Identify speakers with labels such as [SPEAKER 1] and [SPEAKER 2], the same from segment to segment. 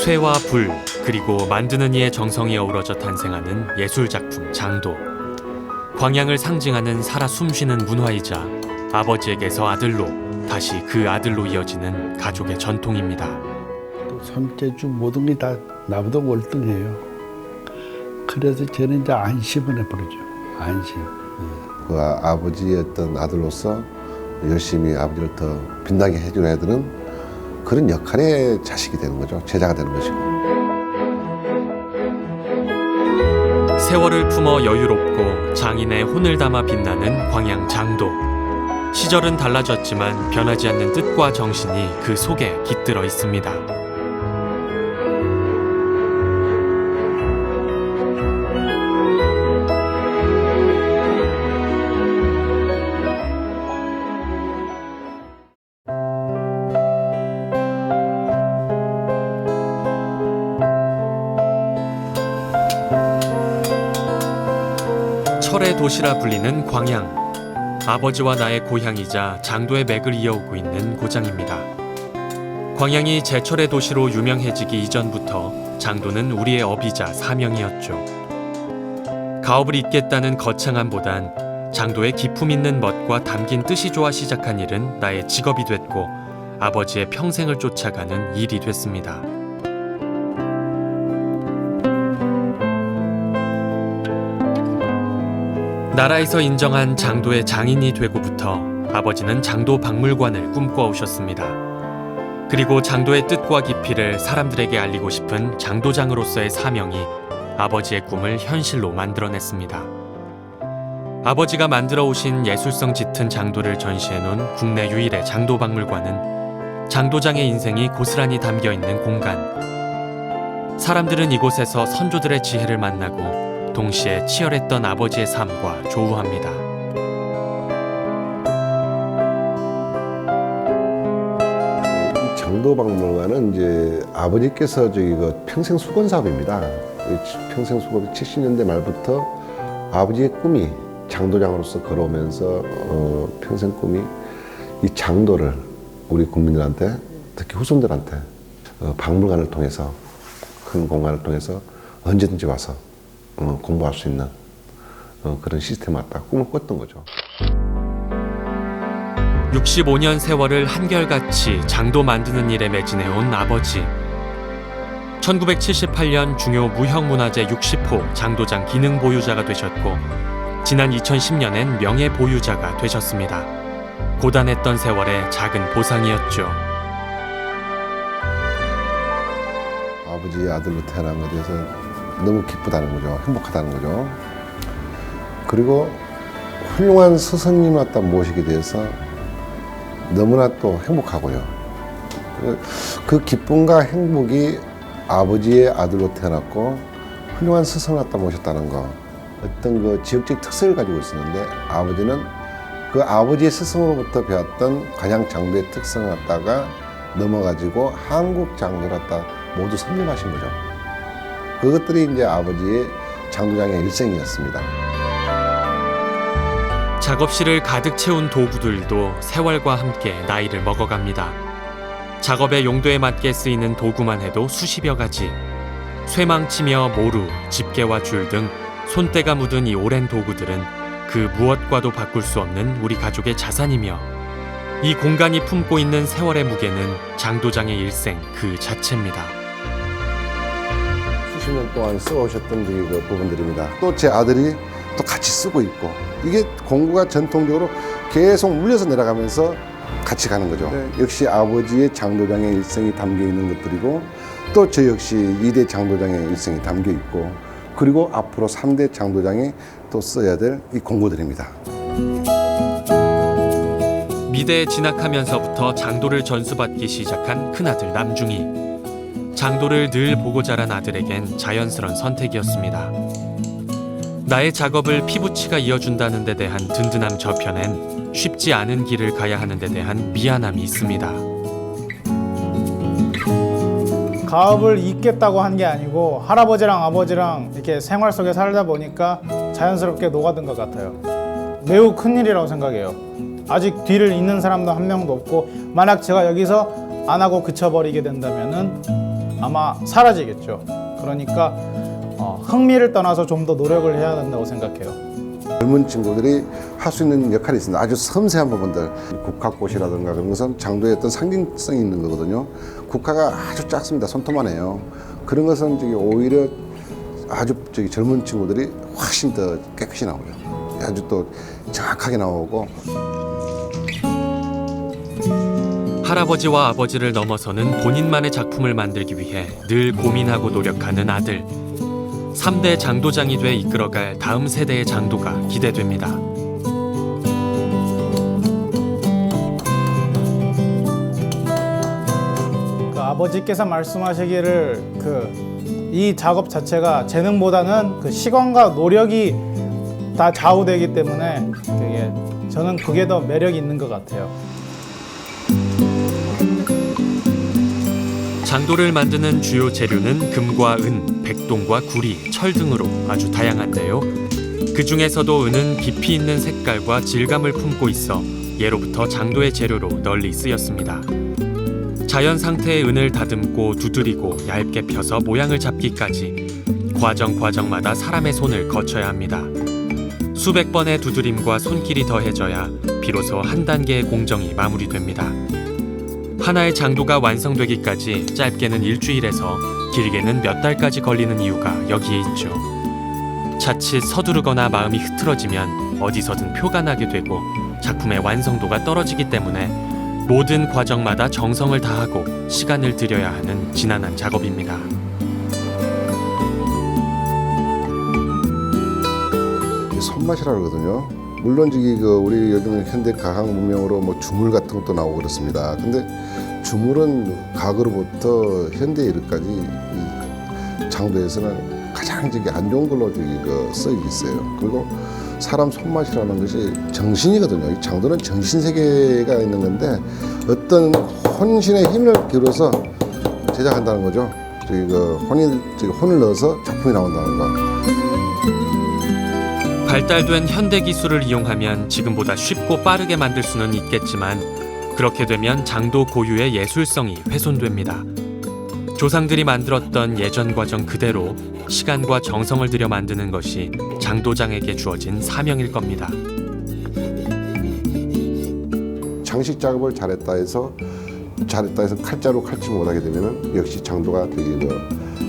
[SPEAKER 1] 쇠와 불, 그리고 만드는 이의 정성이 어우러져 탄생하는 예술작품 장도. 광양을 상징하는 살아 숨쉬는 문화이자 아버지에게서 아들로, 다시 그 아들로 이어지는 가족의 전통입니다.
[SPEAKER 2] 손재주 모든 게 다 나보다 월등해요. 그래서 저는 이제 안심을 해버리죠. 안심.
[SPEAKER 3] 그 아버지의 어떤 아들로서 열심히 아버지를 더 빛나게 해주는 애들은 그런 역할의 자식이 되는 거죠. 제자가 되는 것이고.
[SPEAKER 1] 세월을 품어 여유롭고 장인의 혼을 담아 빛나는 광양 장도. 시절은 달라졌지만 변하지 않는 뜻과 정신이 그 속에 깃들어 있습니다. 철의 도시라 불리는 광양. 아버지와 나의 고향이자 장도의 맥을 이어오고 있는 고장입니다. 광양이 제철의 도시로 유명해지기 이전부터 장도는 우리의 업이자 사명이었죠. 가업을 잇겠다는 거창함보단 장도의 기품 있는 멋과 담긴 뜻이 좋아 시작한 일은 나의 직업이 됐고 아버지의 평생을 쫓아가는 일이 됐습니다. 나라에서 인정한 장도의 장인이 되고부터 아버지는 장도 박물관을 꿈꿔오셨습니다. 그리고 장도의 뜻과 깊이를 사람들에게 알리고 싶은 장도장으로서의 사명이 아버지의 꿈을 현실로 만들어냈습니다. 아버지가 만들어 오신 예술성 짙은 장도를 전시해놓은 국내 유일의 장도 박물관은 장도장의 인생이 고스란히 담겨있는 공간. 사람들은 이곳에서 선조들의 지혜를 만나고 동시에 치열했던 아버지의 삶과 조우합니다.
[SPEAKER 3] 장도박물관은 이제 아버지께서 평생 수건 사업입니다. 평생 수건 70년대 말부터 아버지의 꿈이 장도장으로서 걸어오면서 평생 꿈이 이 장도를 우리 국민들한테, 특히 후손들한테 박물관을 통해서, 큰 공간을 통해서 언제든지 와서 공부할 수 있는 그런 시스템을 갖다 꿈을 꿨던 거죠.
[SPEAKER 1] 65년 세월을 한결같이 장도 만드는 일에 매진해온 아버지. 1978년 중요 무형문화재 60호 장도장 기능 보유자가 되셨고 지난 2010년엔 명예 보유자가 되셨습니다. 고단했던 세월의 작은 보상이었죠.
[SPEAKER 3] 아버지의 아들로 태어난 것에 대해서 너무 기쁘다는 거죠. 행복하다는 거죠. 그리고 훌륭한 스승님 갖다 모시게 돼서 너무나 또 행복하고요. 그 기쁨과 행복이 아버지의 아들로 태어났고 훌륭한 스승을 갖다 모셨다는 거, 어떤 그 지역적 특색을 가지고 있었는데 아버지는 그 아버지의 스승으로부터 배웠던 광양 장도의 특성을 갖다가 넘어가지고 한국 장도를 갖다 모두 섭렵하신 거죠. 그것들이 이제 아버지의 장도장의 일생이었습니다.
[SPEAKER 1] 작업실을 가득 채운 도구들도 세월과 함께 나이를 먹어갑니다. 작업의 용도에 맞게 쓰이는 도구만 해도 수십여 가지. 쇠망치며 모루, 집게와 줄 등 손때가 묻은 이 오랜 도구들은 그 무엇과도 바꿀 수 없는 우리 가족의 자산이며 이 공간이 품고 있는 세월의 무게는 장도장의 일생 그 자체입니다.
[SPEAKER 3] 수십 년 동안 써오셨던 그 부분들입니다. 또 제 아들이 또 같이 쓰고 있고 이게 공구가 전통적으로 계속 물려서 내려가면서 같이 가는 거죠. 네. 역시 아버지의 장도장의 일생이 담겨 있는 것들이고 또 저 역시 2대 장도장의 일생이 담겨 있고 그리고 앞으로 3대 장도장이 또 써야 될 이 공구들입니다.
[SPEAKER 1] 미대에 진학하면서부터 장도를 전수받기 시작한 큰아들 남중이. 장도를 늘 보고 자란 아들에겐 자연스러운 선택이었습니다. 나의 작업을 피부치가 이어준다는 데 대한 든든함 저편엔 쉽지 않은 길을 가야 하는 데 대한 미안함이 있습니다.
[SPEAKER 4] 가업을 잇겠다고 한 게 아니고 할아버지랑 아버지랑 이렇게 생활 속에 살다 보니까 자연스럽게 녹아든 것 같아요. 매우 큰일이라고 생각해요. 아직 뒤를 잇는 사람도 한 명도 없고 만약 제가 여기서 안 하고 그쳐버리게 된다면은 아마 사라지겠죠. 그러니까 흥미를 떠나서 좀 더 노력을 해야 된다고 생각해요.
[SPEAKER 3] 젊은 친구들이 할 수 있는 역할이 있습니다. 아주 섬세한 부분들, 국화꽃이라든가 그런 것은 장도의 어떤 상징성이 있는 거거든요. 국화가 아주 작습니다. 손톱만해요. 그런 것은 오히려 아주 젊은 친구들이 훨씬 더 깨끗이 나오죠. 아주 또 정확하게 나오고.
[SPEAKER 1] 할아버지와 아버지를 넘어서는 본인만의 작품을 만들기 위해 늘 고민하고 노력하는 아들. 3대 장도장이 돼 이끌어갈 다음 세대의 장도가 기대됩니다.
[SPEAKER 4] 아버지께서 말씀하시기를 이 작업 자체가 재능보다는 시간과 노력이 다 좌우되기 때문에 저는 그게 더 매력이 있는 것 같아요.
[SPEAKER 1] 장도를 만드는 주요 재료는 금과 은, 백동과 구리, 철 등으로 아주 다양한데요. 그 중에서도 은은 깊이 있는 색깔과 질감을 품고 있어 예로부터 장도의 재료로 널리 쓰였습니다. 자연 상태의 은을 다듬고 두드리고 얇게 펴서 모양을 잡기까지 과정마다 사람의 손을 거쳐야 합니다. 수백 번의 두드림과 손길이 더해져야 비로소 한 단계의 공정이 마무리됩니다. 하나의 장도가 완성되기까지 짧게는 일주일에서 길게는 몇 달까지 걸리는 이유가 여기에 있죠. 자칫 서두르거나 마음이 흐트러지면 어디서든 표가 나게 되고 작품의 완성도가 떨어지기 때문에 모든 과정마다 정성을 다하고 시간을 들여야 하는 지난한 작업입니다.
[SPEAKER 3] 손맛이라 그러거든요. 물론 우리 요즘 현대 가학 문명으로 주물 같은 것도 나오고 그렇습니다. 근데 주물은 과거로부터 현대 이르까지 이 장도에서는 가장 안 좋은 걸로 쓰이고 있어요. 그리고 사람 손맛이라는 것이 정신이거든요. 이 장도는 정신 세계가 있는 건데 어떤 혼신의 힘을 기울여서 제작한다는 거죠. 혼을 넣어서 작품이 나온다는 거.
[SPEAKER 1] 발달된 현대 기술을 이용하면 지금보다 쉽고 빠르게 만들 수는 있겠지만 그렇게 되면 장도 고유의 예술성이 훼손됩니다. 조상들이 만들었던 예전 과정 그대로 시간과 정성을 들여 만드는 것이 장도장에게 주어진 사명일 겁니다.
[SPEAKER 3] 장식 작업을 잘했다 해서 칼자루 칼집 못하게 되면 역시 장도가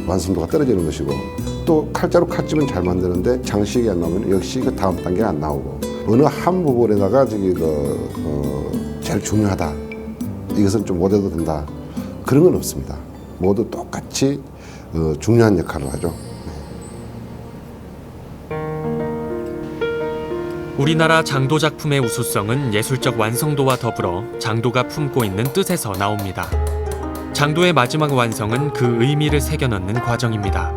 [SPEAKER 3] 완성도가 떨어지는 것이고, 또 칼자루 칼집은 잘 만드는데 장식이 안 나오면 역시 다음 단계 안 나오고, 어느 한 부분에다가 제일 중요하다, 이것은 좀 못해도 된다, 그런 건 없습니다. 모두 똑같이 중요한 역할을 하죠.
[SPEAKER 1] 우리나라 장도 작품의 우수성은 예술적 완성도와 더불어 장도가 품고 있는 뜻에서 나옵니다. 장도의 마지막 완성은 그 의미를 새겨넣는 과정입니다.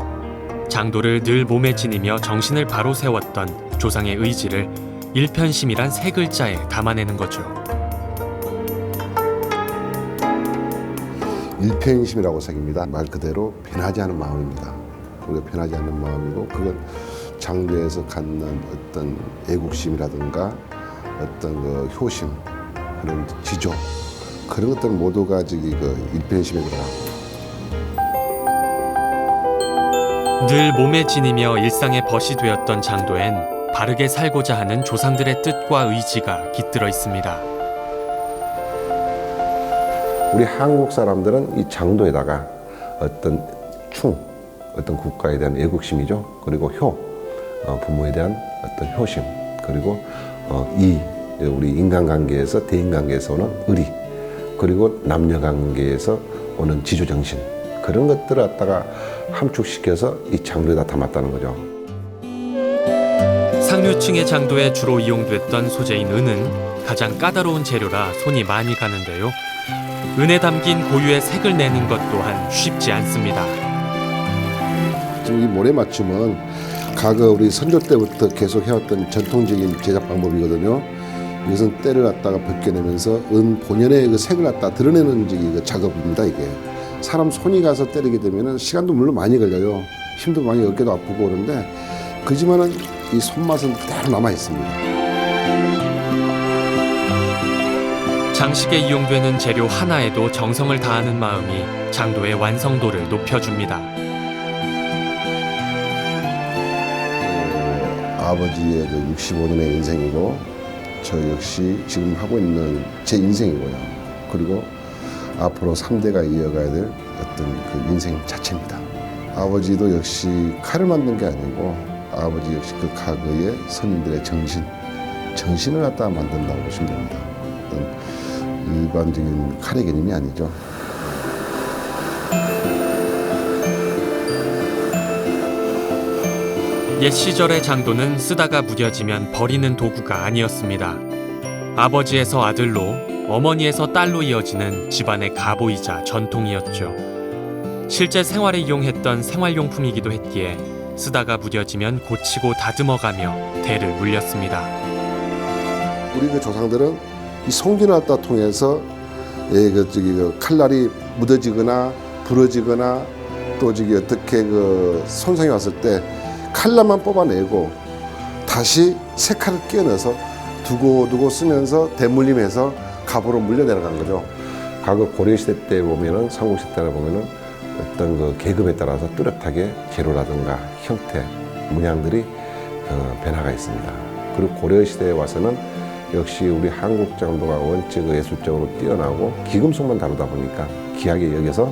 [SPEAKER 1] 장도를 늘 몸에 지니며 정신을 바로 세웠던 조상의 의지를 일편심이란 세 글자에 담아내는 거죠.
[SPEAKER 3] 일편심이라고 새깁니다. 말 그대로 변하지 않은 마음입니다. 우리가 변하지 않는 마음이고, 그건 장도에서 갖는 어떤 애국심이라든가 어떤 효심, 그런 지조, 그런 것들 모두가 일편심에 들어가고.
[SPEAKER 1] 늘 몸에 지니며 일상의 벗이 되었던 장도엔 바르게 살고자 하는 조상들의 뜻과 의지가 깃들어 있습니다.
[SPEAKER 3] 우리 한국 사람들은 이 장도에다가 어떤 어떤 국가에 대한 애국심이죠. 그리고 부모에 대한 어떤 효심, 그리고 우리 인간관계에서, 대인관계에서 오는 의리, 그리고 남녀관계에서 오는 지조정신, 그런 것들을 갖다가 함축시켜서 이 장도에다 담았다는 거죠.
[SPEAKER 1] 상류층의 장도에 주로 이용됐던 소재인 은은 가장 까다로운 재료라 손이 많이 가는데요. 은에 담긴 고유의 색을 내는 것 또한 쉽지 않습니다.
[SPEAKER 3] 지금 이 모래 맞춤은 과거 우리 선조 때부터 계속 해왔던 전통적인 제작 방법이거든요. 이것은 때를 갖다가 벗겨내면서 은 본연의 색을 갖다 드러내는 작업입니다. 이게 사람 손이 가서 때리게 되면 시간도 물론 많이 걸려요. 힘도 많이, 어깨도 아프고 그런데, 그지만은 이 손맛은 그대로 남아 있습니다.
[SPEAKER 1] 장식에 이용되는 재료 하나에도 정성을 다하는 마음이 장도의 완성도를 높여줍니다.
[SPEAKER 3] 아버지의 그 65년의 인생이고 저 역시 지금 하고 있는 제 인생이고요. 그리고 앞으로 3대가 이어가야 될 어떤 그 인생 자체입니다. 아버지도 역시 칼을 만든 게 아니고 아버지 역시 그 과거의 선인들의 정신을 갖다 만든다고 보시면 됩니다. 어떤 일반적인 칼의 개념이 아니죠.
[SPEAKER 1] 옛 시절의 장도는 쓰다가 무뎌지면 버리는 도구가 아니었습니다. 아버지에서 아들로, 어머니에서 딸로 이어지는 집안의 가보이자 전통이었죠. 실제 생활에 이용했던 생활용품이기도 했기에 쓰다가 무뎌지면 고치고 다듬어가며 대를 물렸습니다.
[SPEAKER 3] 우리 그 조상들은 이 송진을 갖다 통해서 그 칼날이 묻어지거나 부러지거나 또 어떻게 그 손상이 왔을 때 칼날만 뽑아내고 다시 새 칼을 끼워 넣어서 두고 쓰면서 대물림해서 갑으로 물려 내려간 거죠. 과거 고려시대 때 보면은 삼국시대 때 보면은 어떤 그 계급에 따라서 뚜렷하게 재료라든가 형태, 문양들이 변화가 있습니다. 그리고 고려시대에 와서는 역시 우리 한국 장도가 원체 그 예술적으로 뛰어나고 기금속만 다루다 보니까 귀하게 여겨서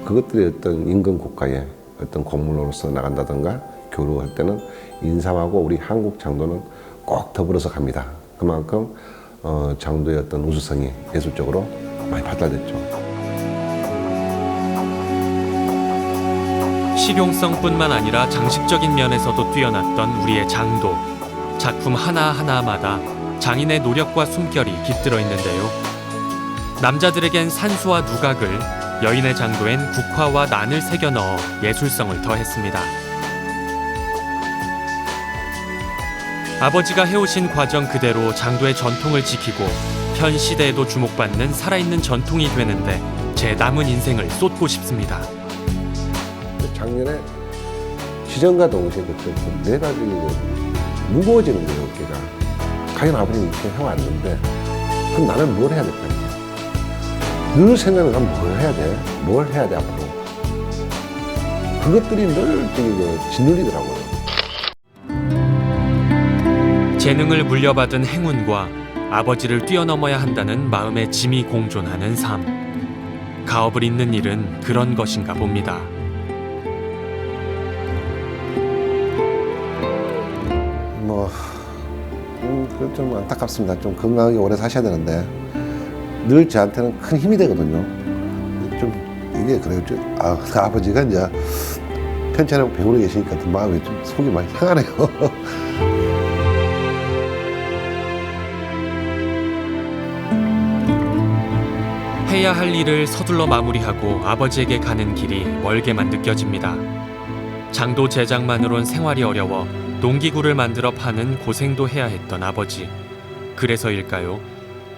[SPEAKER 3] 그것들이 어떤 임금 국가의 어떤 공문으로서 나간다든가 교류할 때는 인삼하고 우리 한국 장도는 꼭 더불어서 갑니다. 그만큼 장도의 어떤 우수성이 예술적으로 많이 발달됐죠.
[SPEAKER 1] 실용성뿐만 아니라 장식적인 면에서도 뛰어났던 우리의 장도. 작품 하나하나마다 장인의 노력과 숨결이 깃들어 있는데요. 남자들에겐 산수와 누각을, 여인의 장도엔 국화와 난을 새겨 넣어 예술성을 더했습니다. 아버지가 해오신 과정 그대로 장도의 전통을 지키고 현 시대에도 주목받는 살아있는 전통이 되는데 제 남은 인생을 쏟고 싶습니다.
[SPEAKER 3] 작년에 시정과 동시에 그때 네 가지 무거워지는 거예요, 어깨가. 과연 아버지는 이렇게 해왔는데 그럼 나는 뭘 해야 될까? 늘 생각을 하면 뭘 해야 돼 앞으로. 그것들이 늘 짓눌리더라고요.
[SPEAKER 1] 재능을 물려받은 행운과 아버지를 뛰어넘어야 한다는 마음의 짐이 공존하는 삶. 가업을 잇는 일은 그런 것인가 봅니다.
[SPEAKER 3] 좀 안타깝습니다. 좀 건강하게 오래 사셔야 되는데 늘 저한테는 큰 힘이 되거든요. 좀 이게 그래요. 그 아버지가 이제 편찮하고 병원에 계시니까 마음이 좀 속이 많이 상하네요.
[SPEAKER 1] 해야 할 일을 서둘러 마무리하고 아버지에게 가는 길이 멀게만 느껴집니다. 장도 제작만으론 생활이 어려워 농기구를 만들어 파는 고생도 해야 했던 아버지. 그래서일까요?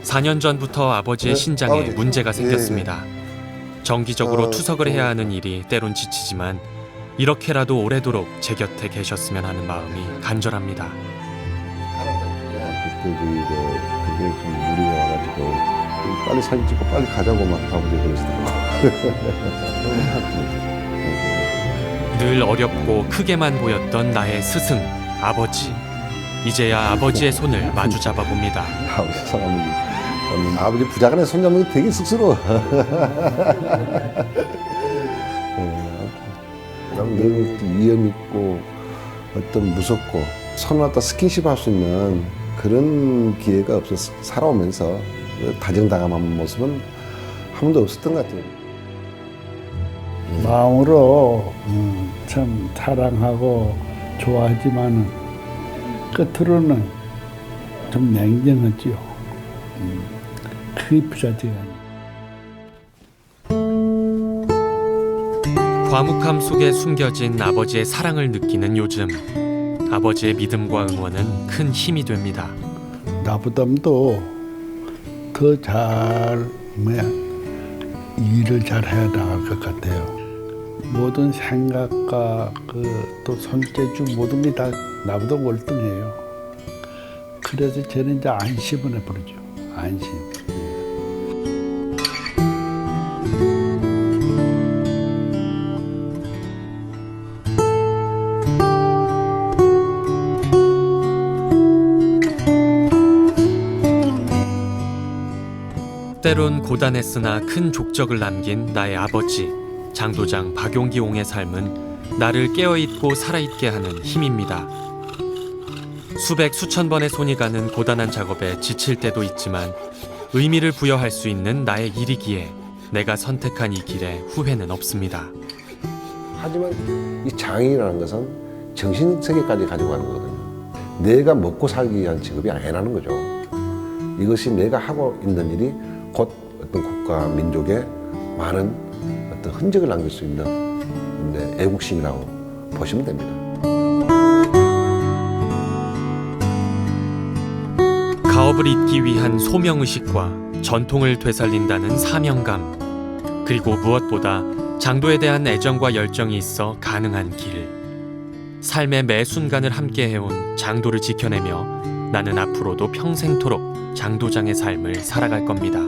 [SPEAKER 1] 4년 전부터 아버지의 신장에
[SPEAKER 3] 아버지.
[SPEAKER 1] 문제가 생겼습니다. 정기적으로 투석을 해야 하는 일이 때론 지치지만 이렇게라도 오래도록 제 곁에 계셨으면 하는 마음이 간절합니다.
[SPEAKER 3] 그때 그게 좀 무리가 와가지고 빨리 사진 찍고 빨리 가자고 막 아버지 그러시더라고요.
[SPEAKER 1] 늘 어렵고 크게만 보였던 나의 스승, 아버지. 이제야 아버지의 손을 마주 잡아봅니다.
[SPEAKER 3] 아버지 사람이 아버지 부자간에 손잡는 게 되게 쑥스러워. 늘 위험 있고 어떤 무섭고 손을 갖다 스킨십 할 수 있는 그런 기회가 없어서 살아오면서 다정다감한 모습은 한 번도 없었던 것 같아요.
[SPEAKER 2] 마음으로 참 사랑하고 좋아하지만 끝으로는 좀 냉정하지요. 크게 부자지가
[SPEAKER 1] 과묵함 속에 숨겨진 아버지의 사랑을 느끼는 요즘. 아버지의 믿음과 응원은 큰 힘이 됩니다.
[SPEAKER 2] 나보다도 더 잘 일을 잘 해야 나갈 것 같아요. 모든 생각과 또 손재주 모든 게 다 나보다 월등해요. 그래서 저는 이제 안심을 해버리죠. 안심.
[SPEAKER 1] 때론 고단했으나 큰 족적을 남긴 나의 아버지 장도장 박용기옹의 삶은 나를 깨어있고 살아있게 하는 힘입니다. 수백 수천 번의 손이 가는 고단한 작업에 지칠 때도 있지만 의미를 부여할 수 있는 나의 일이기에 내가 선택한 이 길에 후회는 없습니다.
[SPEAKER 3] 하지만 이 장인이라는 것은 정신세계까지 가지고 가는 거거든요. 내가 먹고 살기 위한 직업이 아니라는 거죠. 이것이 내가 하고 있는 일이 곧 어떤 국가, 민족에 많은 어떤 흔적을 남길 수 있는 애국심이라고 보시면 됩니다.
[SPEAKER 1] 가업을 잇기 위한 소명의식과 전통을 되살린다는 사명감, 그리고 무엇보다 장도에 대한 애정과 열정이 있어 가능한 길. 삶의 매 순간을 함께 해온 장도를 지켜내며 나는 앞으로도 평생토록 장도장의 삶을 살아갈 겁니다.